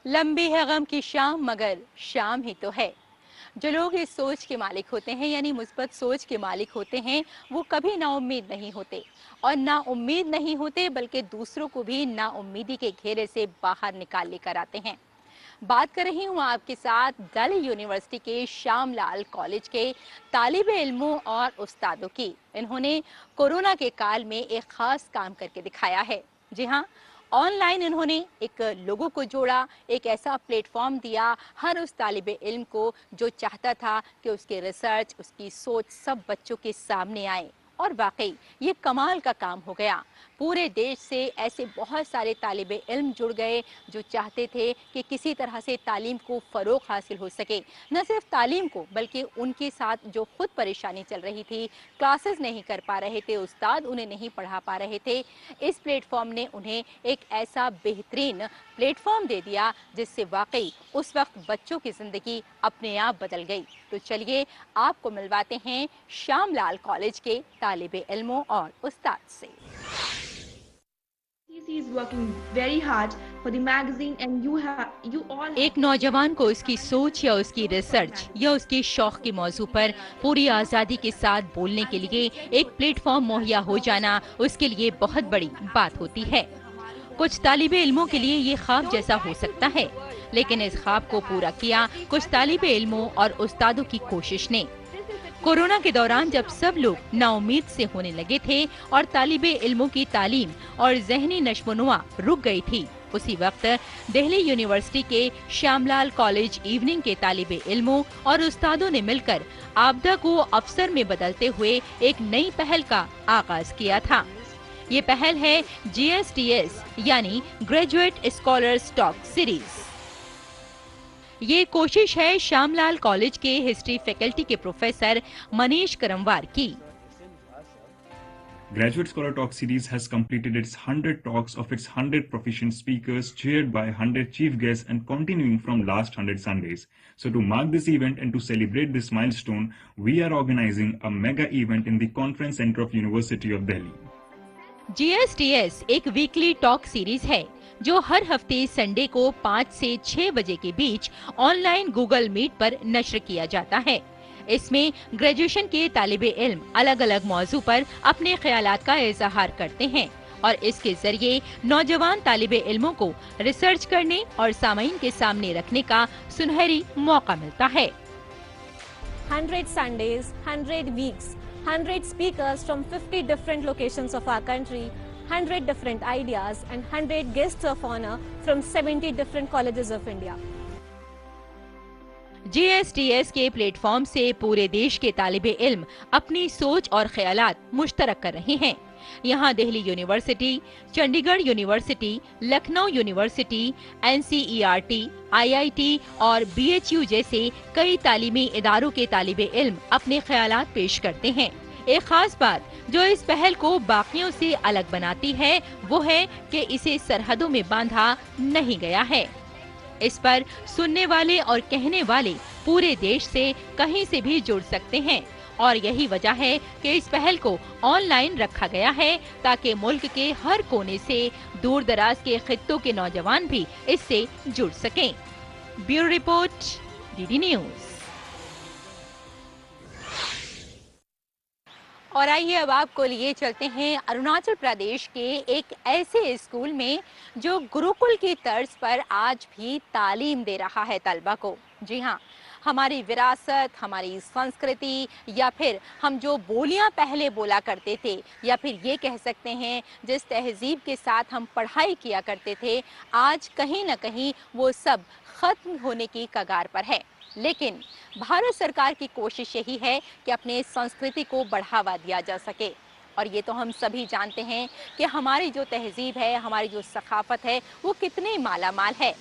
लंबी है गम की शाम मगर शाम ही तो है। जो लोग इस सोच के मालिक होते हैं यानी मुस्बत सोच के मालिक होते हैं वो कभी नाउम्मीद नहीं होते और ना उम्मीद नहीं होते बल्कि दूसरों को भी ना उम्मीदी के घेरे से बाहर निकाल लेकर आते हैं। बात कर रही हूँ आपके साथ दिल्ली यूनिवर्सिटी के श्यामलाल कॉलेज के तालिबे इल्मों और उस्तादों की। इन्होंने कोरोना के काल में एक खास काम करके दिखाया है। जी हाँ, ऑनलाइन इन्होंने एक लोगों को जोड़ा, एक ऐसा प्लेटफॉर्म दिया हर उस तालिबे इल्म को जो चाहता था कि उसके रिसर्च, उसकी सोच सब बच्चों के सामने आए। और वाकई ये कमाल का काम हो गया। पूरे देश से ऐसे बहुत सारे तालिबे इल्म जुड़ गए जो चाहते थे कि किसी तरह से तालीम को फ़रोग हासिल हो सके। न सिर्फ तालीम को बल्कि उनके साथ जो खुद परेशानी चल रही थी, क्लासेस नहीं कर पा रहे थे, उस्ताद उन्हें नहीं पढ़ा पा रहे थे, इस प्लेटफॉर्म ने उन्हें एक ऐसा बेहतरीन प्लेटफॉर्म दे दिया जिससे वाकई उस वक्त बच्चों की ज़िंदगी अपने आप बदल गई। तो चलिए आपको मिलवाते हैं श्यामलाल कॉलेज के तालिबे इल्मों और उस्ताद से। is working very hard for the magazine and you all एक नौजवान को उसकी सोच या उसकी रिसर्च या उसके शौक के मौजू पर पूरी आज़ादी के साथ बोलने के लिए एक प्लेटफॉर्म मुहैया हो जाना उसके लिए बहुत बड़ी बात होती है। कुछ तालिबे इल्मों के लिए ये ख्वाब जैसा हो सकता है, लेकिन इस ख्वाब को पूरा किया कुछ तालिबे इल्मों और उस्तादों की कोशिश ने। कोरोना के दौरान जब सब लोग नाउम्मीद से होने लगे थे और तालिबे इल्मों की तालीम और ज़हनी नश्मोनुमा रुक गई थी, उसी वक्त दिल्ली यूनिवर्सिटी के श्यामलाल कॉलेज इवनिंग के तालिबे इल्मों और उस्तादों ने मिलकर आपदा को अवसर में बदलते हुए एक नई पहल का आगाज किया था। ये पहल है GSTS यानी ग्रेजुएट स्कॉलर्स टॉक सीरीज। ये कोशिश है श्यामलाल कॉलेज के हिस्ट्री फैकल्टी के प्रोफेसर मनीष करमवार की। Graduate Scholar Talk series has completed its 100 talks of its 100 proficient speakers, chaired by 100 chief guests and continuing from last 100 Sundays. So to mark this event and to celebrate this milestone, we are organizing a mega event in the Conference Center of University of Delhi. GSTS एक weekly talk series है जो हर हफ्ते Sunday को 5 से 6 बजे के बीच online Google meet पर नश्र किया जाता है। इसमें ग्रेजुएशन के तालिबे इल्म अलग अलग मौजू पर अपने ख्यालात का इजहार करते हैं और इसके जरिए नौजवान तालिबे इल्मों को रिसर्च करने और सामाईन के सामने रखने का सुनहरी मौका मिलता है। 100 Sundays, 100 weeks, 100 speakers from 50 different locations of our country, 100 different ideas and 100 guests of honor from 70 different colleges of India. GSTS के प्लेटफॉर्म से पूरे देश के तालिबे इल्म अपनी सोच और ख्यालात मुश्तरक कर रहे हैं। यहाँ Delhi university, Chandigarh university, Lucknow university, NCERT, IIT और BHU जैसे कई तालीमी इदारों के तालिबे इल्म अपने ख्यालात पेश करते हैं। एक खास बात जो इस पहल को बाकियों से अलग बनाती है वो है कि इसे सरहदों में बांधा नहीं गया है। इस पर सुनने वाले और कहने वाले पूरे देश से कहीं से भी जुड़ सकते हैं और यही वजह है कि इस पहल को ऑनलाइन रखा गया है ताकि मुल्क के हर कोने से दूर दराज के खित्तों के नौजवान भी इससे जुड़ सकें। Bureau report, DD news. और आइए अब आपको लिए चलते हैं अरुणाचल प्रदेश के एक ऐसे स्कूल में जो गुरुकुल की तर्ज पर आज भी तालीम दे रहा है तलबा को। जी हाँ, हमारी विरासत, हमारी संस्कृति या फिर हम जो बोलियां पहले बोला करते थे या फिर ये कह सकते हैं जिस तहजीब के साथ हम पढ़ाई किया करते थे, आज कहीं ना कहीं वो सब खत्म होने की कगार पर है। लेकिन भारत सरकार की कोशिश यही है कि अपने संस्कृति को बढ़ावा दिया जा सके और ये तो हम सभी जानते हैं कि हमारी जो तहजीब है, हमारी जो सकाफत है वो कितनी मालामाल है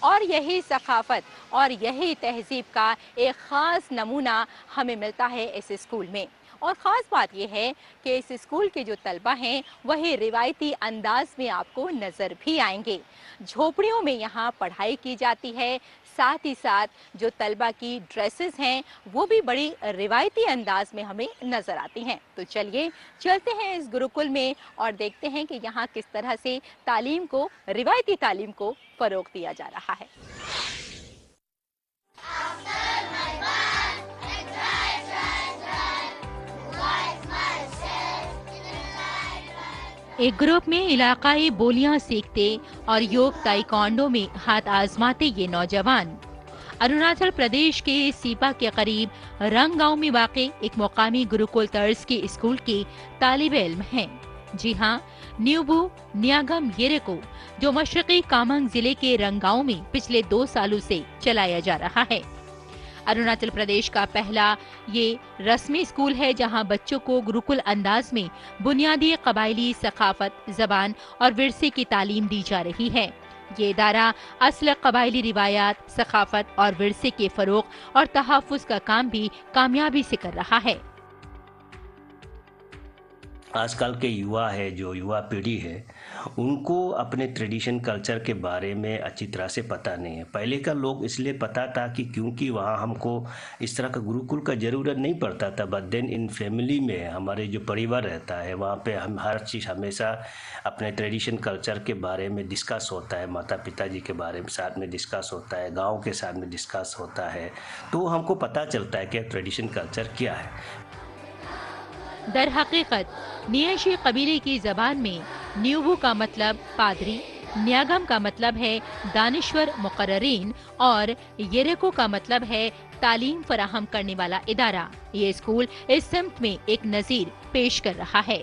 और यही सकाफत और यही तहजीब का एक ख़ास नमूना हमें मिलता है इस स्कूल में। और ख़ास बात यह है कि इस स्कूल के जो तलबा हैं वही रिवायती अंदाज में आपको नज़र भी आएंगे। झोपड़ियों में यहाँ पढ़ाई की जाती है, साथ ही साथ जो तलबा की ड्रेसेस हैं वो भी बड़ी रिवायती अंदाज में हमें नज़र आती हैं। तो चलिए चलते हैं इस गुरुकुल में और देखते हैं कि यहाँ किस तरह से तालीम को, रिवायती तालीम को फ़रोग़ दिया जा रहा है। एक ग्रुप में इलाकाई बोलियां सीखते और योग ताइक्वांडो में हाथ आजमाते ये नौजवान अरुणाचल प्रदेश के सीपा के करीब रंग गांव में वाक़ई एक मुकामी गुरुकुल तर्ज के स्कूल के तालिबे इल्म हैं। जी हाँ, न्यूबू न्यागम येरेको जो मशरकी कामंग जिले के रंग गांव में पिछले 2 सालों से चलाया जा रहा है। अरुणाचल प्रदेश का पहला ये रस्मी स्कूल है जहां बच्चों को गुरुकुल अंदाज में बुनियादी कबायली सकाफत, जबान और विरसे की तालीम दी जा रही है। ये इदारा असल कबायली रिवायात, सकाफत और विरसे के फरोग और तहफ़्फ़ुज़ का काम भी कामयाबी से कर रहा है। आजकल के युवा है, जो युवा पीढ़ी है, उनको अपने ट्रेडिशन कल्चर के बारे में अच्छी तरह से पता नहीं है। पहले का लोग इसलिए पता था कि क्योंकि वहाँ हमको इस तरह का गुरुकुल का ज़रूरत नहीं पड़ता था, बट देन इन फैमिली में हमारे जो परिवार रहता है वहाँ पे हम हर चीज़ हमेशा अपने ट्रेडिशन कल्चर के बारे में डिस्कस होता है, माता पिता जी के बारे में साथ में डिस्कस होता है, गाँव के साथ में डिस्कस होता है, तो हमको पता चलता है कि ट्रेडिशन कल्चर क्या है। दर हकीकत नियशी कबीले की जबान में न्यूबू का मतलब पादरी, न्यागम का मतलब है दानिश्वर मुकर्ररीन और येरेको का मतलब है तालीम फराहम करने वाला इदारा। ये स्कूल इस सिमत में एक नज़ीर पेश कर रहा है।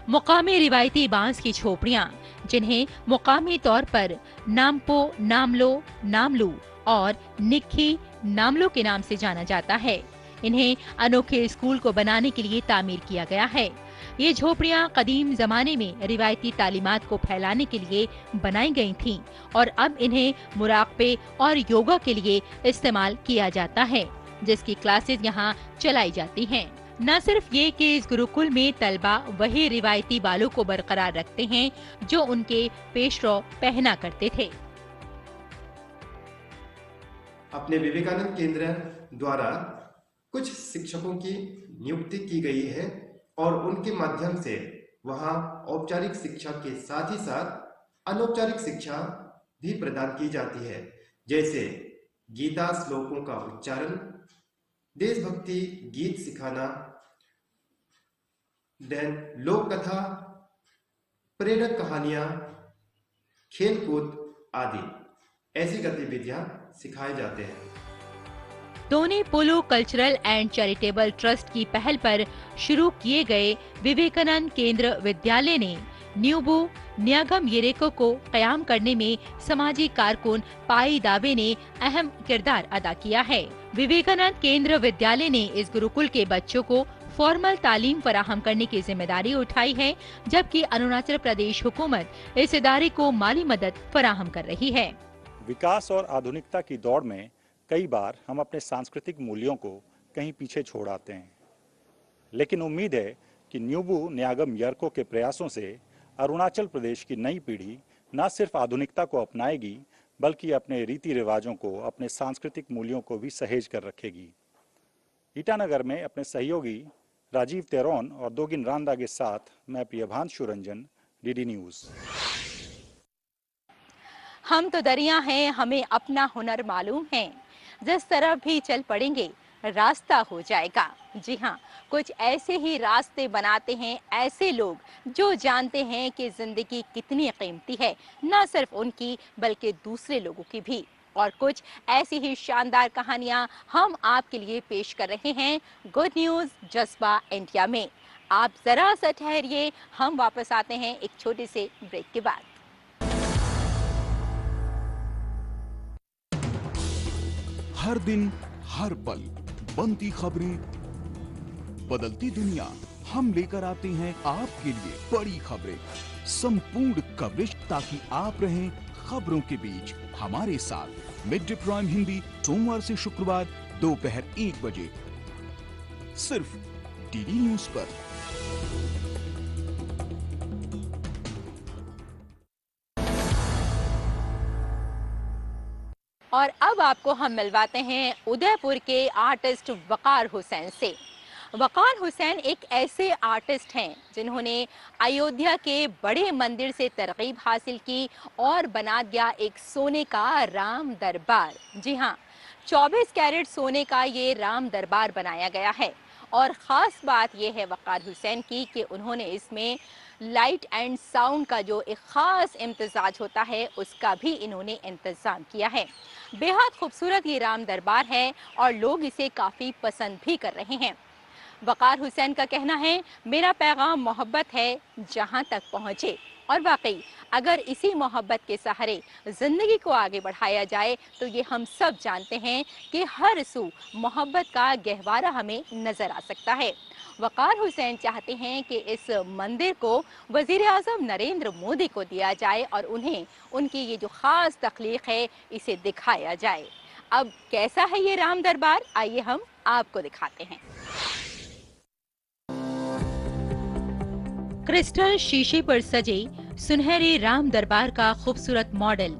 मुकामी रिवायती बांस की झोपड़ियाँ जिन्हें मुकामी तौर पर नामपो, नामलो, नामलू और निक्की नामलो के नाम से जाना जाता है, इन्हें अनोखे स्कूल को बनाने के लिए तामीर किया गया है। ये झोपड़ियाँ कदीम जमाने में रिवायती तालीमात को फैलाने के लिए बनाई गई थीं और अब इन्हें मुराक़बे और योगा के लिए इस्तेमाल किया जाता है, जिसकी क्लासेस यहाँ चलाई जाती हैं। न सिर्फ ये कि इस गुरुकुल में तलबा वही रिवायती बालों को बरकरार रखते हैं जो उनके पेशरो पहना करते थे। अपने विवेकानंद केंद्र द्वारा कुछ शिक्षकों की नियुक्ति की गई है और उनके माध्यम से वहाँ औपचारिक शिक्षा के साथ ही साथ अनौपचारिक शिक्षा भी प्रदान की जाती है, जैसे गीता श्लोकों का उच्चारण, देशभक्ति गीत सिखाना, देन लोक कथा, प्रेरक कहानियाँ, खेलकूद आदि ऐसी गतिविधियाँ सिखाए जाते हैं। दोनी पोलो कल्चरल एंड चैरिटेबल ट्रस्ट की पहल पर शुरू किए गए विवेकानंद केंद्र विद्यालय ने न्यूबू न्यागम येरेको को कयाम करने में समाजी कारकुन पाई दावे ने अहम किरदार अदा किया है। विवेकानंद केंद्र विद्यालय ने इस गुरुकुल के बच्चों को फॉर्मल तालीम फराहम करने की जिम्मेदारी उठाई है, जबकि अरुणाचल प्रदेश हुकूमत इस इदारे को माली मदद फराहम कर रही है। विकास और आधुनिकता की दौड़ में कई बार हम अपने सांस्कृतिक मूल्यों को कहीं पीछे छोड़ आते हैं, लेकिन उम्मीद है कि न्यूबू न्यागम येरेको के प्रयासों से अरुणाचल प्रदेश की नई पीढ़ी न सिर्फ आधुनिकता को अपनाएगी बल्कि अपने रीति रिवाजों को, अपने सांस्कृतिक मूल्यों को भी सहेज कर रखेगी। ईटानगर में अपने सहयोगी राजीव तेरोन और दोगिन रांदा के साथ मैं प्रियभांशु रंजन, डीडी न्यूज़। हम तो दरिया हैं, हमें अपना हुनर मालूम है, जिस तरफ भी चल पड़ेंगे रास्ता हो जाएगा। जी हाँ, कुछ ऐसे ही रास्ते बनाते हैं ऐसे लोग जो जानते हैं कि जिंदगी कितनी कीमती है, न सिर्फ उनकी बल्कि दूसरे लोगों की भी। और कुछ ऐसी ही शानदार कहानियां हम आपके लिए पेश कर रहे हैं गुड न्यूज़ जज्बा इंडिया में। आप जरा सा ठहरिए, हम वापस आते हैं एक छोटे से ब्रेक के बाद। हर दिन हर पल बनती खबरें, बदलती दुनिया, हम लेकर आते हैं आपके लिए बड़ी खबरें, संपूर्ण कवरेज ताकि आप रहें खबरों के बीच हमारे साथ। मिड डे प्राइम हिंदी सोमवार से शुक्रवार दोपहर 1 बजे सिर्फ डीडी न्यूज पर। और अब आपको हम मिलवाते हैं उदयपुर के आर्टिस्ट वकार हुसैन से। वकार हुसैन एक ऐसे आर्टिस्ट हैं जिन्होंने अयोध्या के बड़े मंदिर से तरकीब हासिल की और बना दिया एक सोने का राम दरबार। जी हाँ, 24 कैरेट सोने का ये राम दरबार बनाया गया है। और ख़ास बात यह है वकार हुसैन की कि उन्होंने इसमें लाइट एंड साउंड का जो एक ख़ास इम्तिजाज होता है उसका भी इन्होंने इंतज़ाम किया है। बेहद खूबसूरत ये राम दरबार है और लोग इसे काफ़ी पसंद भी कर रहे हैं। वकार हुसैन का कहना है, मेरा पैगाम मोहब्बत है जहां तक पहुंचे। और वाकई अगर इसी मोहब्बत के सहारे ज़िंदगी को आगे बढ़ाया जाए तो ये हम सब जानते हैं कि हर सू मोहब्बत का गहवारा हमें नज़र आ सकता है। वकार हुसैन चाहते हैं कि इस मंदिर को वज़ीर आज़म नरेंद्र मोदी को दिया जाए और उन्हें उनकी ये जो ख़ास तख्लीक है इसे दिखाया जाए। अब कैसा है ये राम दरबार, आइए हम आपको दिखाते हैं। क्रिस्टल शीशे पर सजे सुनहरे राम दरबार का खूबसूरत मॉडल।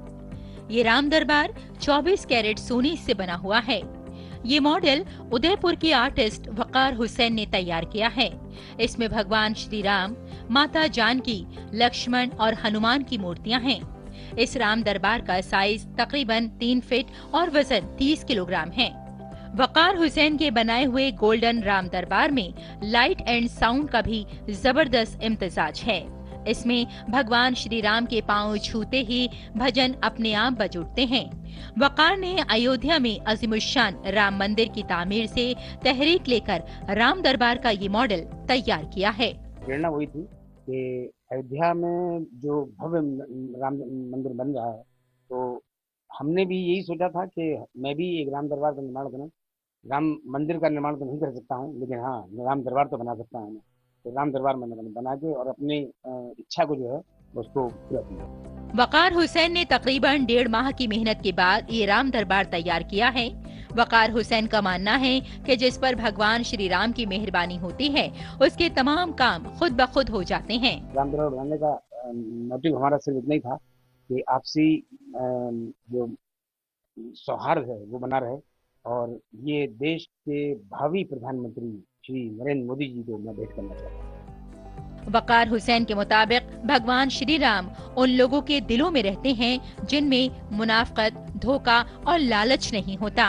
ये राम दरबार 24 कैरेट सोने से बना हुआ है। ये मॉडल उदयपुर के आर्टिस्ट वकार हुसैन ने तैयार किया है। इसमें भगवान श्री राम, माता जानकी, लक्ष्मण और हनुमान की मूर्तियां हैं। इस राम दरबार का साइज तकरीबन 3 फीट और वजन 30 किलोग्राम है। वकार हुसैन के बनाए हुए गोल्डन राम दरबार में लाइट एंड साउंड का भी जबरदस्त इम्तिजाज है। इसमें भगवान श्री राम के पांव छूते ही भजन अपने आप बज उठते हैं। वकार ने अयोध्या में अजीमुशान राम मंदिर की तामीर से तहरीक लेकर राम दरबार का ये मॉडल तैयार किया है। प्रेरणा हुई थी कि अयोध्या में जो भव्य राम मंदिर बन रहा है, तो हमने भी यही सोचा था कि मैं भी एक राम दरबार का निर्माण करूं। राम मंदिर का निर्माण तो नहीं कर सकता हूं, लेकिन हाँ, राम दरबार तो बना सकता हूं। तो राम दरबार मैंने बना के और अपनी इच्छा को जो है उसको पूरा किया। वकार हुसैन ने तकरीबन 1.5 माह की मेहनत के बाद ये राम दरबार तैयार किया है। वकार हुसैन का मानना है कि जिस पर भगवान श्री राम की मेहरबानी होती है उसके तमाम काम खुद ब खुद हो जाते हैं। राम दरबार बनाने का मोटिव हमारा सिर्फ इतना ही था कि आपसी जो सौहार्द है वो बना रहे और ये देश के भावी प्रधानमंत्री श्री नरेंद्र मोदी जी को मैं भेंट करना चाहता हूँ। वकार हुसैन के मुताबिक भगवान श्री राम उन लोगों के दिलों में रहते हैं जिनमें मुनाफकत, धोखा और लालच नहीं होता।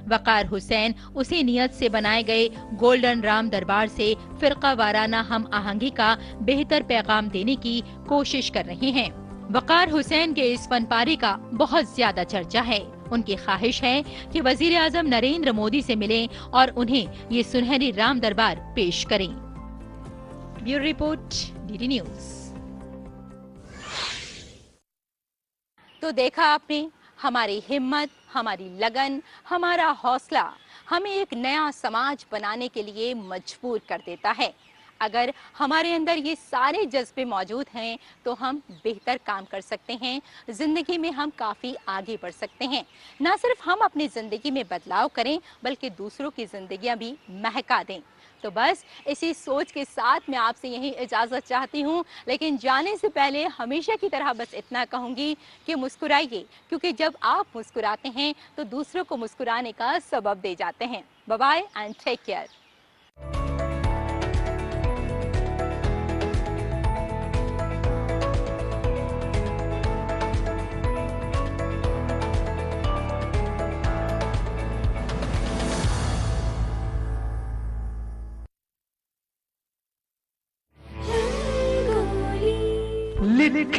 वकार हुसैन उसी नियत से बनाए गए गोल्डन राम दरबार से फिरका वाराना हम आहंगी का बेहतर पैगाम देने की कोशिश कर रहे हैं। वकार हुसैन के इस फनपारे का बहुत ज्यादा चर्चा है। उनकी ख्वाहिश है कि वजीर आजम नरेंद्र मोदी से मिलें और उन्हें ये सुनहरी राम दरबार पेश करें। Bureau report, DD news. तो देखा आपने, हमारी हिम्मत, हमारी लगन, हमारा हौसला हमें एक नया समाज बनाने के लिए मजबूर कर देता है। अगर हमारे अंदर ये सारे जज्बे मौजूद हैं तो हम बेहतर काम कर सकते हैं, ज़िंदगी में हम काफ़ी आगे बढ़ सकते हैं। ना सिर्फ हम अपनी ज़िंदगी में बदलाव करें बल्कि दूसरों की ज़िंदगियां भी महका दें। तो बस इसी सोच के साथ मैं आपसे यही इजाज़त चाहती हूँ, लेकिन जाने से पहले हमेशा की तरह बस इतना कहूँगी कि मुस्कुराइए, क्योंकि जब आप मुस्कुराते हैं तो दूसरों को मुस्कुराने का सबब दे जाते हैं। Bye bye and take care.